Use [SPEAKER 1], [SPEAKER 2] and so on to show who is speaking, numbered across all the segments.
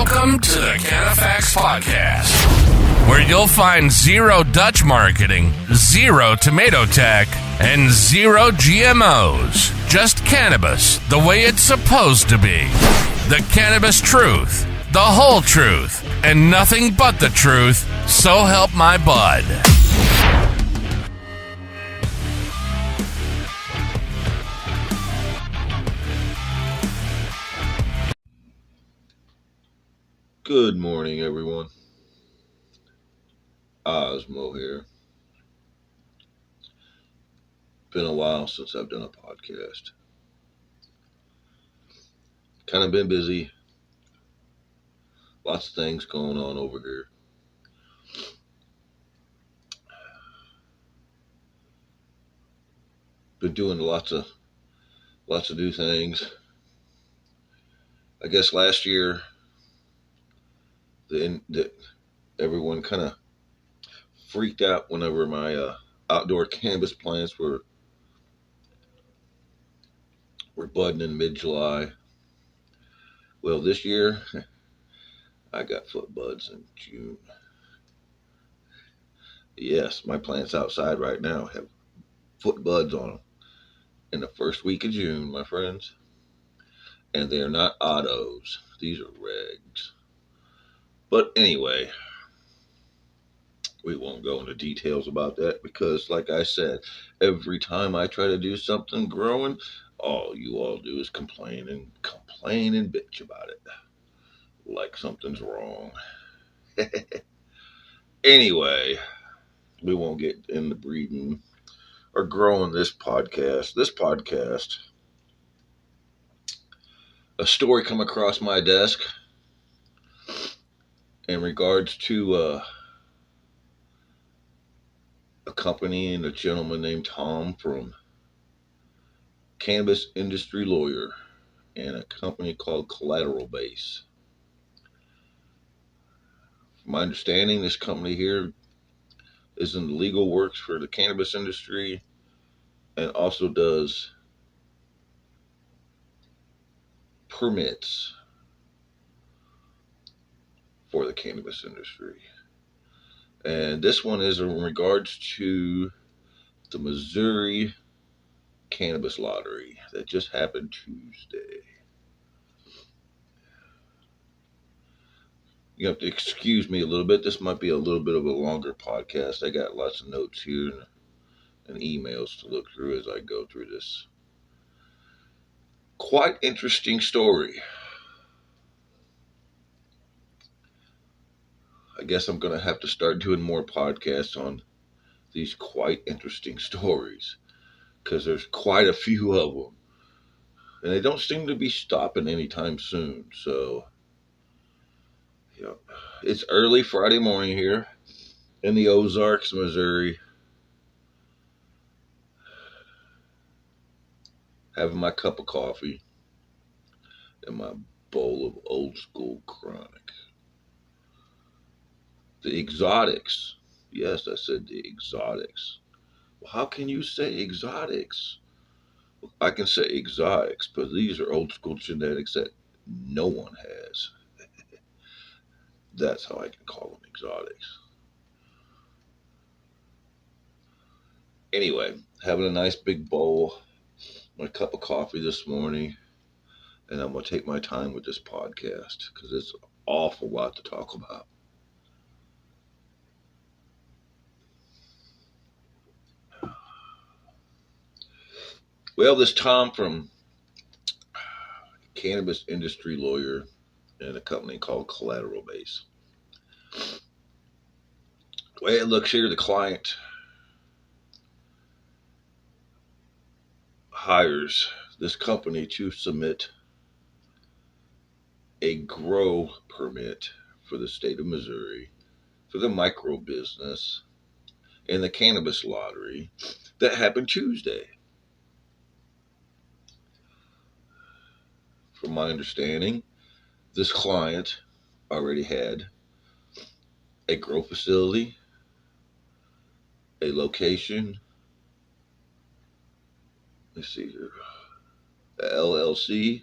[SPEAKER 1] Welcome to the Cannabis Podcast, where you'll find zero Dutch marketing, zero tomato tech, and zero GMOs. Just cannabis, the way it's supposed to be. The cannabis truth, the whole truth, and nothing but the truth, so help my bud.
[SPEAKER 2] Good morning, everyone. Osmo here. Been a while since I've done a podcast. Kind of been busy. Lots of things going on over here. Been doing lots of new things. I guess last year, everyone kind of freaked out whenever my outdoor cannabis plants were budding in mid-July. Well, this year, I got foot buds in June. Yes, my plants outside right now have foot buds on them in the first week of June, my friends. And they are not autos. These are regs. But anyway, we won't go into details about that because, like I said, every time I try to do something growing, all you all do is complain and bitch about it. Like something's wrong. Anyway, we won't get into breeding or growing this podcast. A story come across my desk in regards to a company and a gentleman named Tom from Cannabis Industry Lawyer and a company called Collateral Base. From my understanding, this company here is in the legal works for the cannabis industry and also does permits for the cannabis industry. And this one is in regards to the Missouri Cannabis Lottery that just happened Tuesday. You have to excuse me a little bit. This might be a little bit of a longer podcast. I got lots of notes here and emails to look through as I go through this quite interesting story. I guess I'm going to have to start doing more podcasts on these quite interesting stories because there's quite a few of them. And they don't seem to be stopping anytime soon. So, it's early Friday morning here in the Ozarks, Missouri. Having my cup of coffee and my bowl of old school chronic. The exotics. Yes, I said the exotics. Well, how can you say exotics? I can say exotics, but these are old school genetics that no one has. That's how I can call them exotics. Anyway, having a nice big bowl, my cup of coffee this morning, and I'm going to take my time with this podcast because it's an awful lot to talk about. Well, this Tom from Cannabis Industry Lawyer and a company called Collateral Base. The way it looks here, the client hires this company to submit a grow permit for the state of Missouri for the micro business and the cannabis lottery that happened Tuesday. From my understanding, this client already had a grow facility, a location, let's see here, a LLC,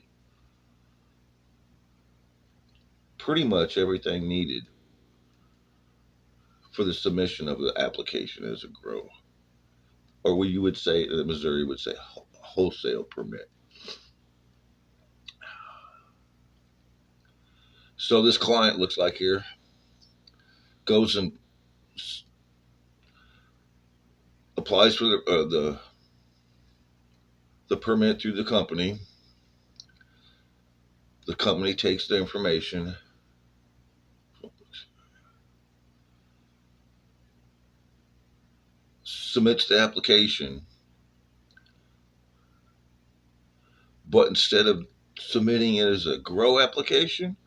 [SPEAKER 2] pretty much everything needed for the submission of the application as a grow, or what you would say, Missouri would say, wholesale permit. So this client looks like here goes and applies for the permit through the company. The company takes the information, submits the application, but instead of submitting it as a grow application,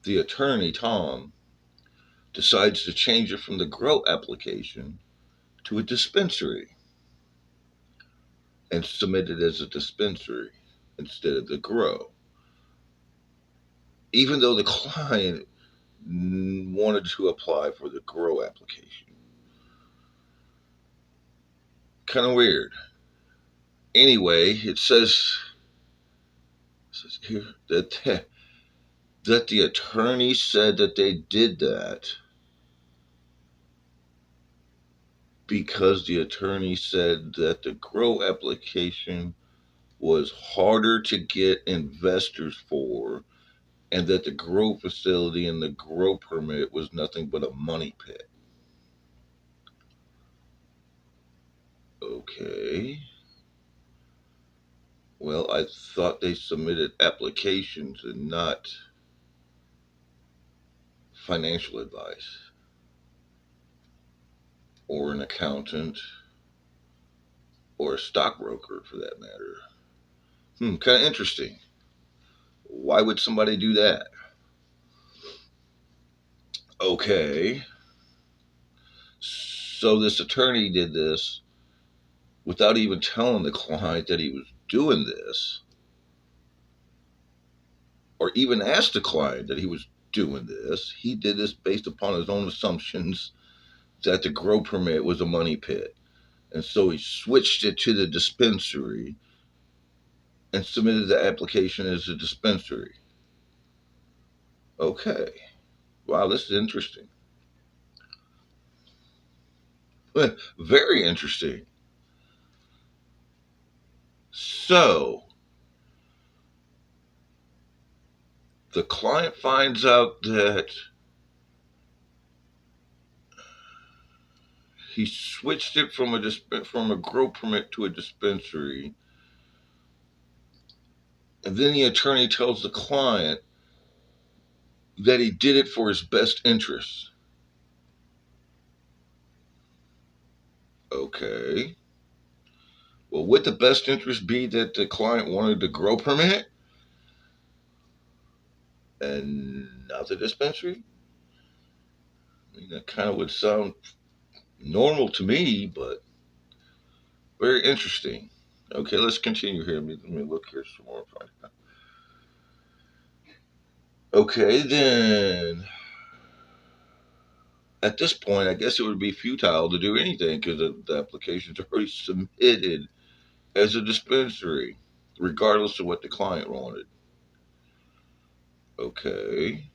[SPEAKER 2] the attorney, Tom, decides to change it from the grow application to a dispensary and submit it as a dispensary instead of the grow. Even though the client wanted to apply for the grow application. Kind of weird. Anyway, it says here that the attorney said that they did that because the attorney said that the grow application was harder to get investors for, and that the grow facility and the grow permit was nothing but a money pit. Okay. Well, I thought they submitted applications and not financial advice, or an accountant, or a stockbroker for that matter. Kind of interesting. Why would somebody do that? Okay. So this attorney did this without even telling the client that he was doing this, or even asked the client that he was doing this. He did this based upon his own assumptions that the grow permit was a money pit. And so he switched it to the dispensary and submitted the application as a dispensary. Okay. Wow, this is interesting. Very interesting. So, the client finds out that he switched it from a grow permit to a dispensary. And then the attorney tells the client that he did it for his best interest. Okay. Well, would the best interest be that the client wanted the grow permit and not the dispensary? I mean, that kind of would sound normal to me, but very interesting. Okay, let's continue here. Let me look here some more. Okay, then at this point, I guess it would be futile to do anything because the application's already submitted as a dispensary, regardless of what the client wanted. Okay.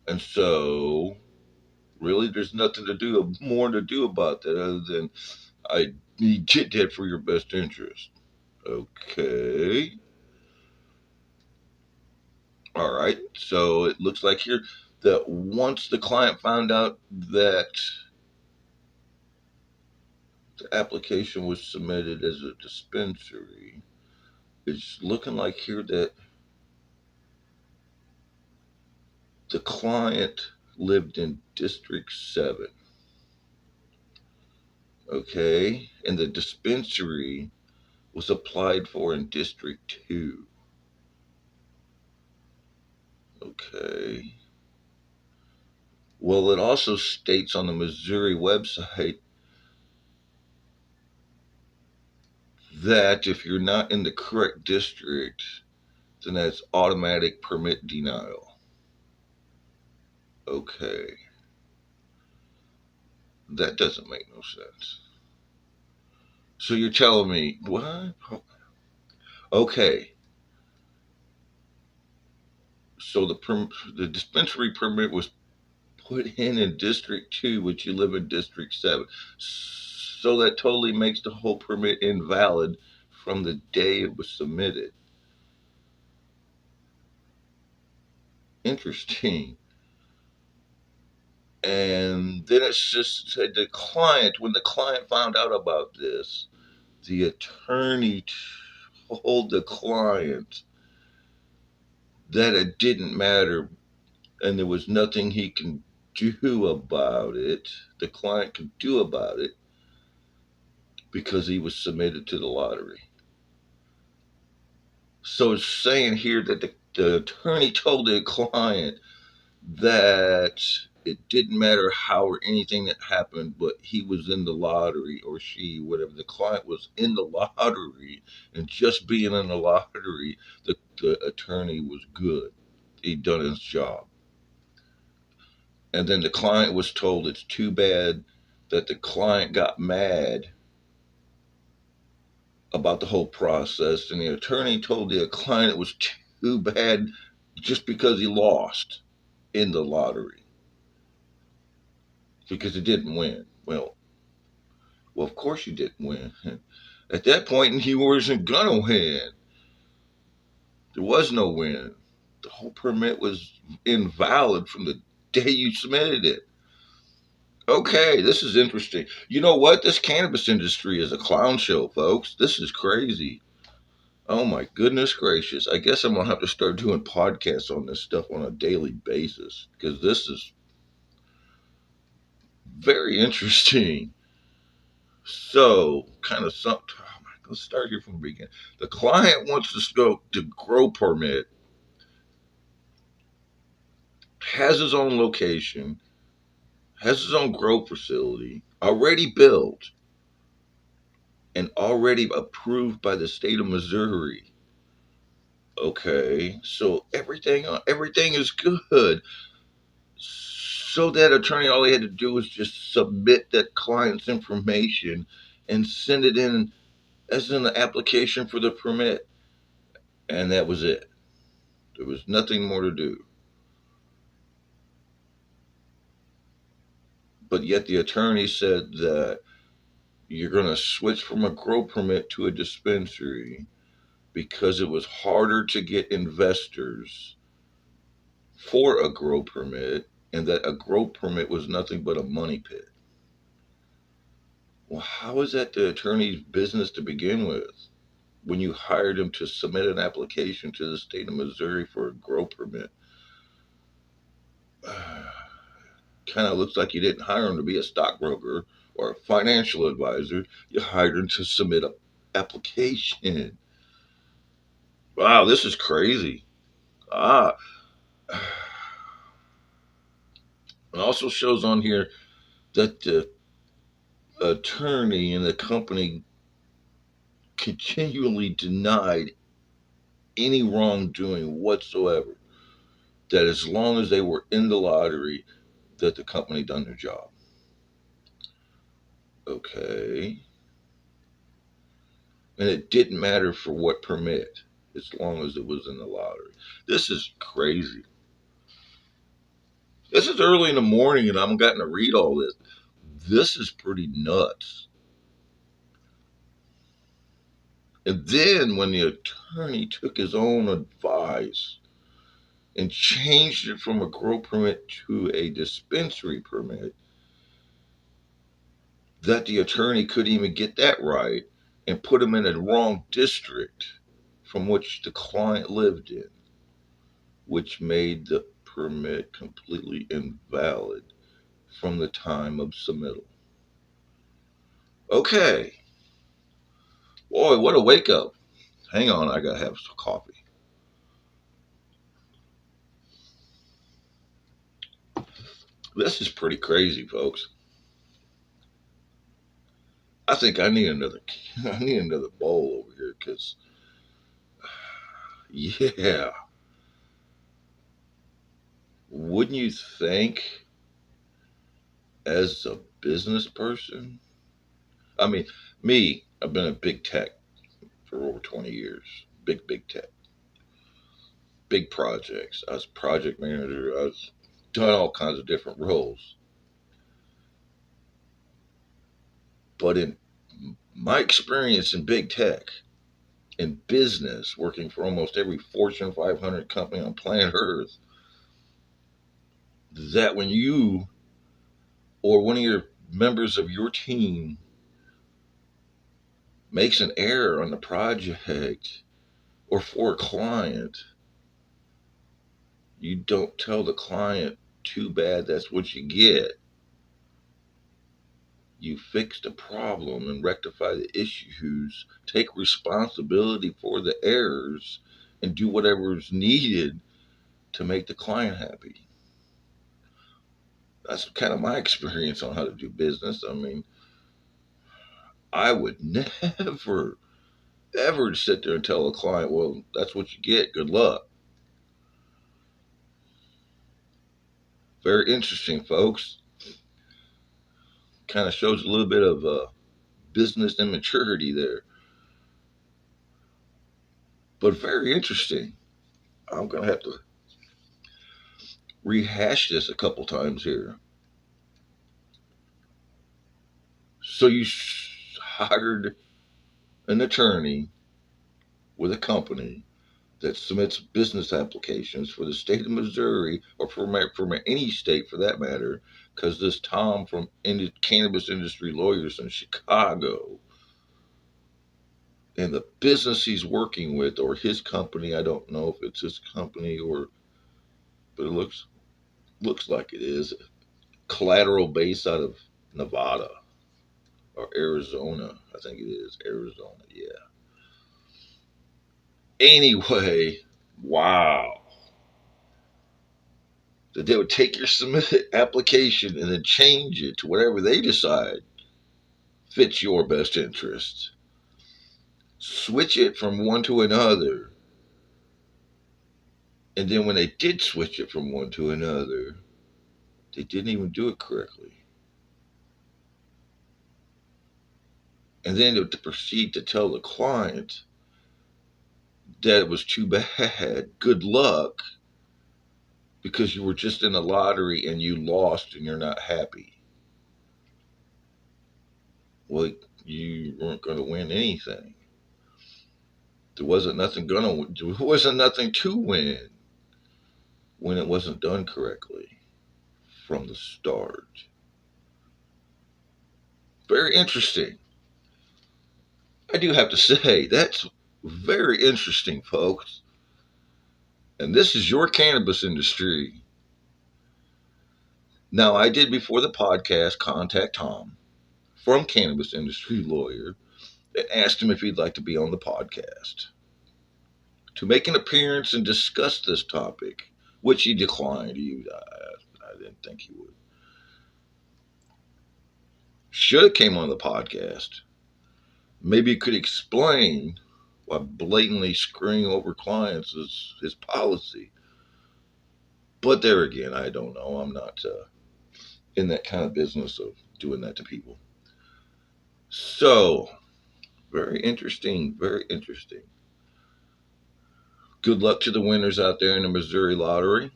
[SPEAKER 2] And so, really, there's nothing more to do about that other than you did that for your best interest. Okay. All right. So it looks like here that once the client found out that the application was submitted as a dispensary, it's looking like here that the client lived in District 7. Okay. And the dispensary was applied for in District 2. Okay. Well, it also states on the Missouri website that if you're not in the correct district, then that's automatic permit denial. Okay. That doesn't make no sense. So you're telling me, what? Okay. So the dispensary permit was put in District 2, which you live in District 7. So that totally makes the whole permit invalid from the day it was submitted. Interesting. And then it's just said the client, when the client found out about this, the attorney told the client that it didn't matter and there was nothing he can do about it, the client could do about it, because he was submitted to the lottery. So it's saying here that the attorney told the client that it didn't matter how or anything that happened, but he was in the lottery, or she, whatever. The client was in the lottery, and just being in the lottery, the attorney was good. He'd done his job. And then the client was told it's too bad that the client got mad about the whole process, and the attorney told the client it was too bad just because he lost in the lottery, because he didn't win. Well, of course you didn't win. At that point, he wasn't gonna win. There was no win. The whole permit was invalid from the day you submitted it. Okay, this is interesting. You know what? This cannabis industry is a clown show, folks. This is crazy. Oh my goodness gracious. I guess I'm going to have to start doing podcasts on this stuff on a daily basis, because this is very interesting. So, kind of something. Oh my, let's start here from the beginning. The client wants to grow permit, has his own location, has his own grow facility, already built, and already approved by the state of Missouri. Okay, so everything is good. So that attorney, all he had to do was just submit that client's information and send it in as an application for the permit. And that was it. There was nothing more to do. But yet the attorney said that you're going to switch from a grow permit to a dispensary because it was harder to get investors for a grow permit, and that a grow permit was nothing but a money pit. Well, how is that the attorney's business to begin with, when you hired him to submit an application to the state of Missouri for a grow permit? Kind of looks like you didn't hire him to be a stockbroker or a financial advisor. You hired him to submit an application. Wow, this is crazy. Ah. It also shows on here that the attorney and the company continually denied any wrongdoing whatsoever. That as long as they were in the lottery, that the company done their job. Okay. And it didn't matter for what permit, as long as it was in the lottery. This is crazy. This is early in the morning and I'm getting to read all this. This is pretty nuts. And then when the attorney took his own advice and changed it from a grow permit to a dispensary permit, that the attorney couldn't even get that right and put him in the wrong district from which the client lived in, which made the permit completely invalid from the time of submittal. Okay. Boy, what a wake up. Hang on, I gotta have some coffee. This is pretty crazy, folks. I think I need another bowl over here, because yeah. Wouldn't you think, as a business person? I mean, I've been in big tech for over 20 years. Big tech. big projects. I was project manager. I was done all kinds of different roles. But in my experience in big tech, in business, working for almost every Fortune 500 company on planet Earth, that when you or one of your members of your team makes an error on the project or for a client, you don't tell the client, too bad, that's what you get. You fix the problem and rectify the issues, take responsibility for the errors, and do whatever is needed to make the client happy. That's kind of my experience on how to do business. I mean, I would never, ever sit there and tell a client, well, that's what you get, good luck. Very interesting, folks. Kind of shows a little bit of business immaturity there. But very interesting. I'm going to have to rehash this a couple times here. So you hired an attorney with a company that submits business applications for the state of Missouri, or for any state for that matter, because this Tom from Cannabis Industry Lawyers in Chicago, and the business he's working with, or his company, I don't know if it's his company but it looks like it is, collateral base out of Nevada or Arizona. I think it is Arizona, yeah. Anyway, wow. That they would take your submitted application and then change it to whatever they decide fits your best interest. Switch it from one to another. And then when they did switch it from one to another, they didn't even do it correctly. And then to proceed to tell the client that it was too bad, good luck, because you were just in the lottery and you lost and you're not happy. Well, you weren't going to win anything. There wasn't nothing to win when it wasn't done correctly from the start. Very interesting. I do have to say, that's very interesting, folks. And this is your cannabis industry. Now, I did before the podcast contact Tom from Cannabis Industry Lawyer and asked him if he'd like to be on the podcast to make an appearance and discuss this topic, which he declined. I didn't think he would. Should have came on the podcast. Maybe he could explain why blatantly screwing over clients is his policy. But there again, I don't know. I'm not in that kind of business of doing that to people. So, very interesting, very interesting. Good luck to the winners out there in the Missouri lottery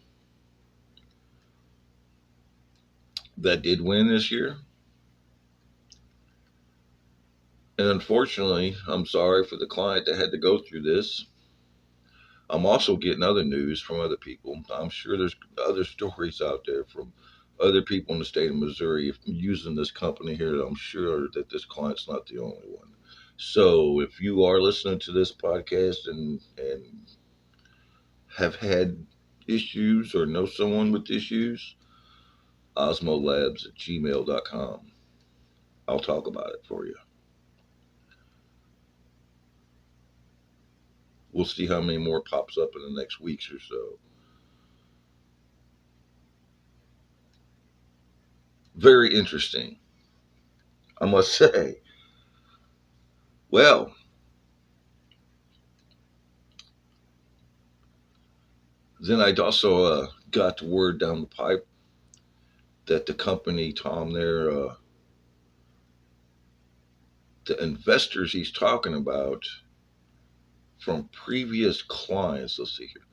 [SPEAKER 2] that did win this year. And unfortunately, I'm sorry for the client that had to go through this. I'm also getting other news from other people. I'm sure there's other stories out there from other people in the state of Missouri using this company here. I'm sure that this client's not the only one. So if you are listening to this podcast and have had issues or know someone with issues, osmolabs@gmail.com. I'll talk about it for you. We'll see how many more pops up in the next weeks or so. Very interesting, I must say. Well, then I'd also got the word down the pipe that the company, Tom, there, the investors he's talking about from previous clients, let's see here,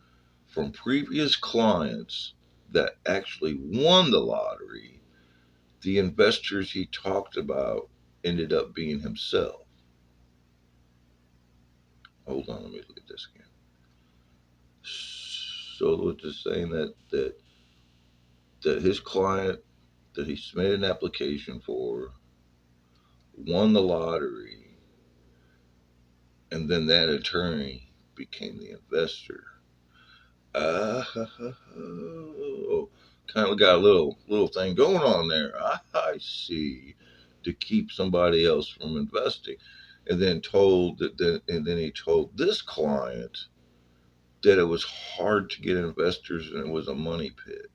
[SPEAKER 2] from previous clients that actually won the lottery, the investors he talked about ended up being himself. Hold on, let me look at this again. So it's just saying that his client that he submitted an application for won the lottery, and then that attorney became the investor. Kind of got a little thing going on there. I see. To keep somebody else from investing, and then he told this client that it was hard to get investors and it was a money pit.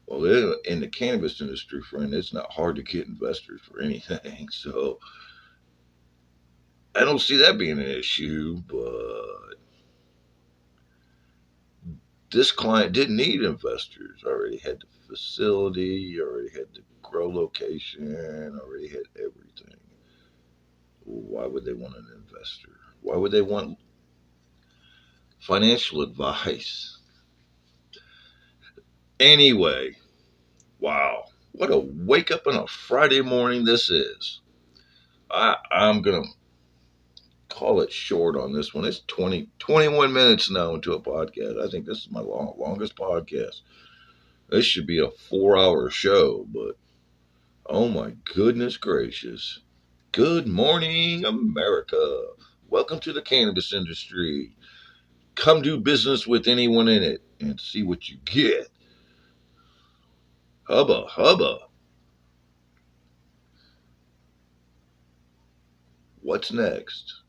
[SPEAKER 2] Well, in the cannabis industry, friend, it's not hard to get investors for anything. So I don't see that being an issue, but this client didn't need investors. Already had the facility, already had the grow location, already had everything. Why would they want an investor? Why would they want financial advice? Anyway, wow, what a wake up on a Friday morning this is. I'm going to call it short on this one. It's 21 minutes now into a podcast. I think this is my longest podcast. This should be a 4-hour show, but oh my goodness gracious. Good morning, America. Welcome to the cannabis industry. Come do business with anyone in it and see what you get. Hubba, hubba. What's next?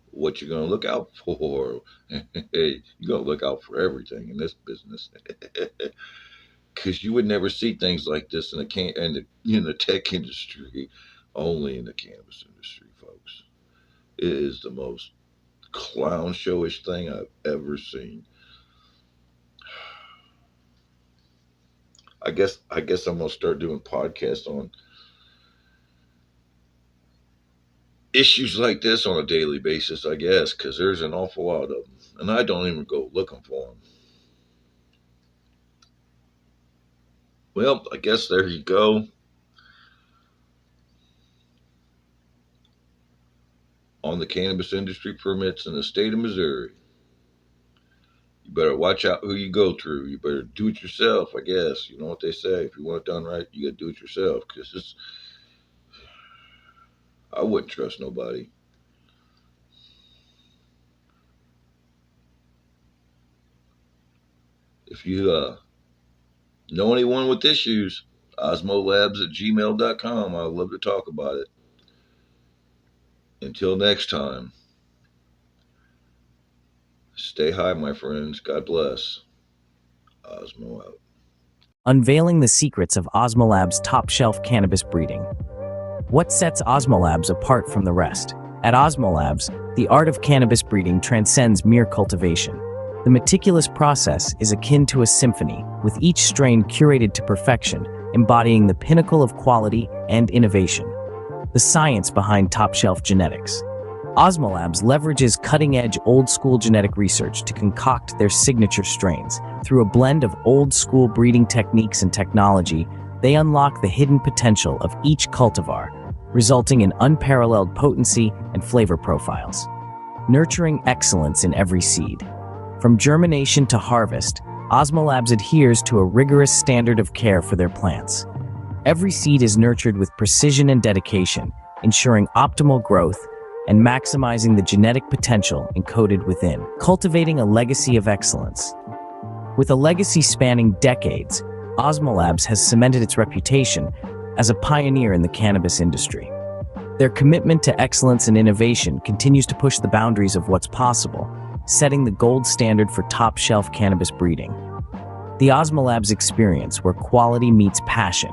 [SPEAKER 2] What you gonna look out for? Hey, you're gonna look out for everything in this business. Because you would never see things like this in the tech industry, only in the cannabis industry, folks. It is the most clown showish thing I've ever seen. I guess I'm gonna start doing podcasts on issues like this on a daily basis, I guess, because there's an awful lot of them, and I don't even go looking for them. Well, I guess there you go. On the cannabis industry permits in the state of Missouri. You better watch out who you go through. You better do it yourself, I guess. You know what they say. If you want it done right, you got to do it yourself. Because I wouldn't trust nobody. If you know anyone with issues, osmolabs@gmail.com. I'd love to talk about it. Until next time, stay high, my friends. God bless. Osmo out.
[SPEAKER 3] Unveiling the secrets of Osmolab's top-shelf cannabis breeding. What sets Osmolabs apart from the rest? At Osmolabs, the art of cannabis breeding transcends mere cultivation. The meticulous process is akin to a symphony, with each strain curated to perfection, embodying the pinnacle of quality and innovation. The science behind top-shelf genetics. Osmolabs leverages cutting-edge old-school genetic research to concoct their signature strains. Through a blend of old-school breeding techniques and technology, they unlock the hidden potential of each cultivar, resulting in unparalleled potency and flavor profiles. Nurturing excellence in every seed. From germination to harvest, Osmolabs adheres to a rigorous standard of care for their plants. Every seed is nurtured with precision and dedication, ensuring optimal growth and maximizing the genetic potential encoded within, cultivating a legacy of excellence. With a legacy spanning decades, Osmolabs has cemented its reputation as a pioneer in the cannabis industry. Their commitment to excellence and innovation continues to push the boundaries of what's possible, setting the gold standard for top-shelf cannabis breeding. The Osmolabs experience, where quality meets passion.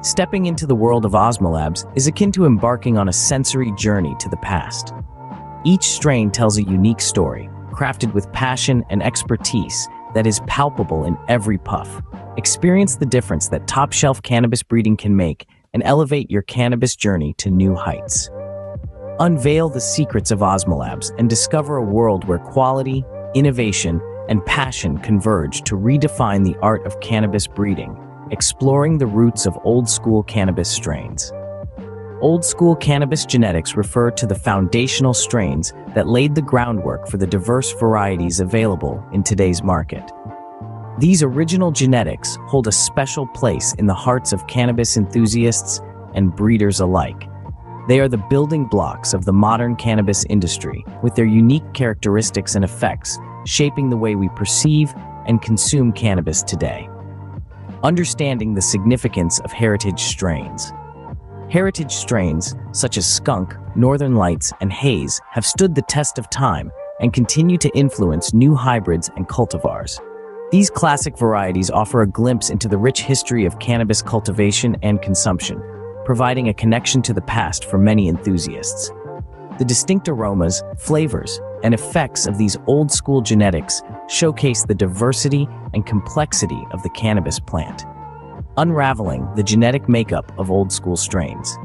[SPEAKER 3] Stepping into the world of Osmolabs is akin to embarking on a sensory journey to the past. Each strain tells a unique story, crafted with passion and expertise that is palpable in every puff. Experience the difference that top-shelf cannabis breeding can make and elevate your cannabis journey to new heights. Unveil the secrets of Osmolabs and discover a world where quality, innovation, and passion converge to redefine the art of cannabis breeding, exploring the roots of old-school cannabis strains. Old-school cannabis genetics refer to the foundational strains that laid the groundwork for the diverse varieties available in today's market. These original genetics hold a special place in the hearts of cannabis enthusiasts and breeders alike. They are the building blocks of the modern cannabis industry, with their unique characteristics and effects shaping the way we perceive and consume cannabis today. Understanding the significance of heritage strains. Heritage strains, such as skunk, northern lights, and haze, have stood the test of time and continue to influence new hybrids and cultivars. These classic varieties offer a glimpse into the rich history of cannabis cultivation and consumption, providing a connection to the past for many enthusiasts. The distinct aromas, flavors, and effects of these old-school genetics showcase the diversity and complexity of the cannabis plant. Unraveling the genetic makeup of old-school strains.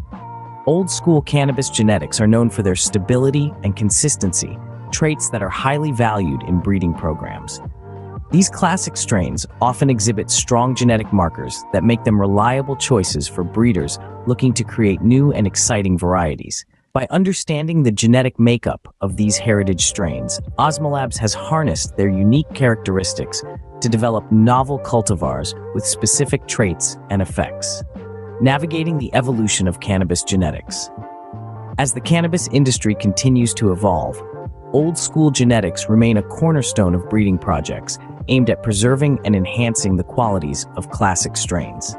[SPEAKER 3] Old-school cannabis genetics are known for their stability and consistency, traits that are highly valued in breeding programs. These classic strains often exhibit strong genetic markers that make them reliable choices for breeders looking to create new and exciting varieties. By understanding the genetic makeup of these heritage strains, Osmolabs has harnessed their unique characteristics to develop novel cultivars with specific traits and effects. Navigating the evolution of cannabis genetics. As the cannabis industry continues to evolve, old-school genetics remain a cornerstone of breeding projects aimed at preserving and enhancing the qualities of classic strains.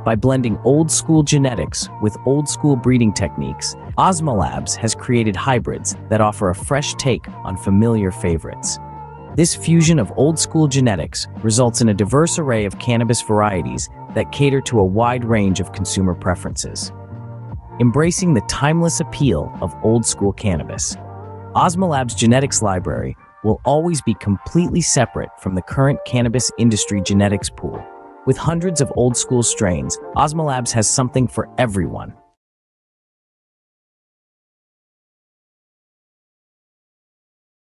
[SPEAKER 3] By blending old-school genetics with old-school breeding techniques, Osmolabs has created hybrids that offer a fresh take on familiar favorites. This fusion of old-school genetics results in a diverse array of cannabis varieties that cater to a wide range of consumer preferences. Embracing the timeless appeal of old-school cannabis, Osmolabs' genetics library will always be completely separate from the current cannabis industry genetics pool. With hundreds of old-school strains, Osmolabs has something for everyone.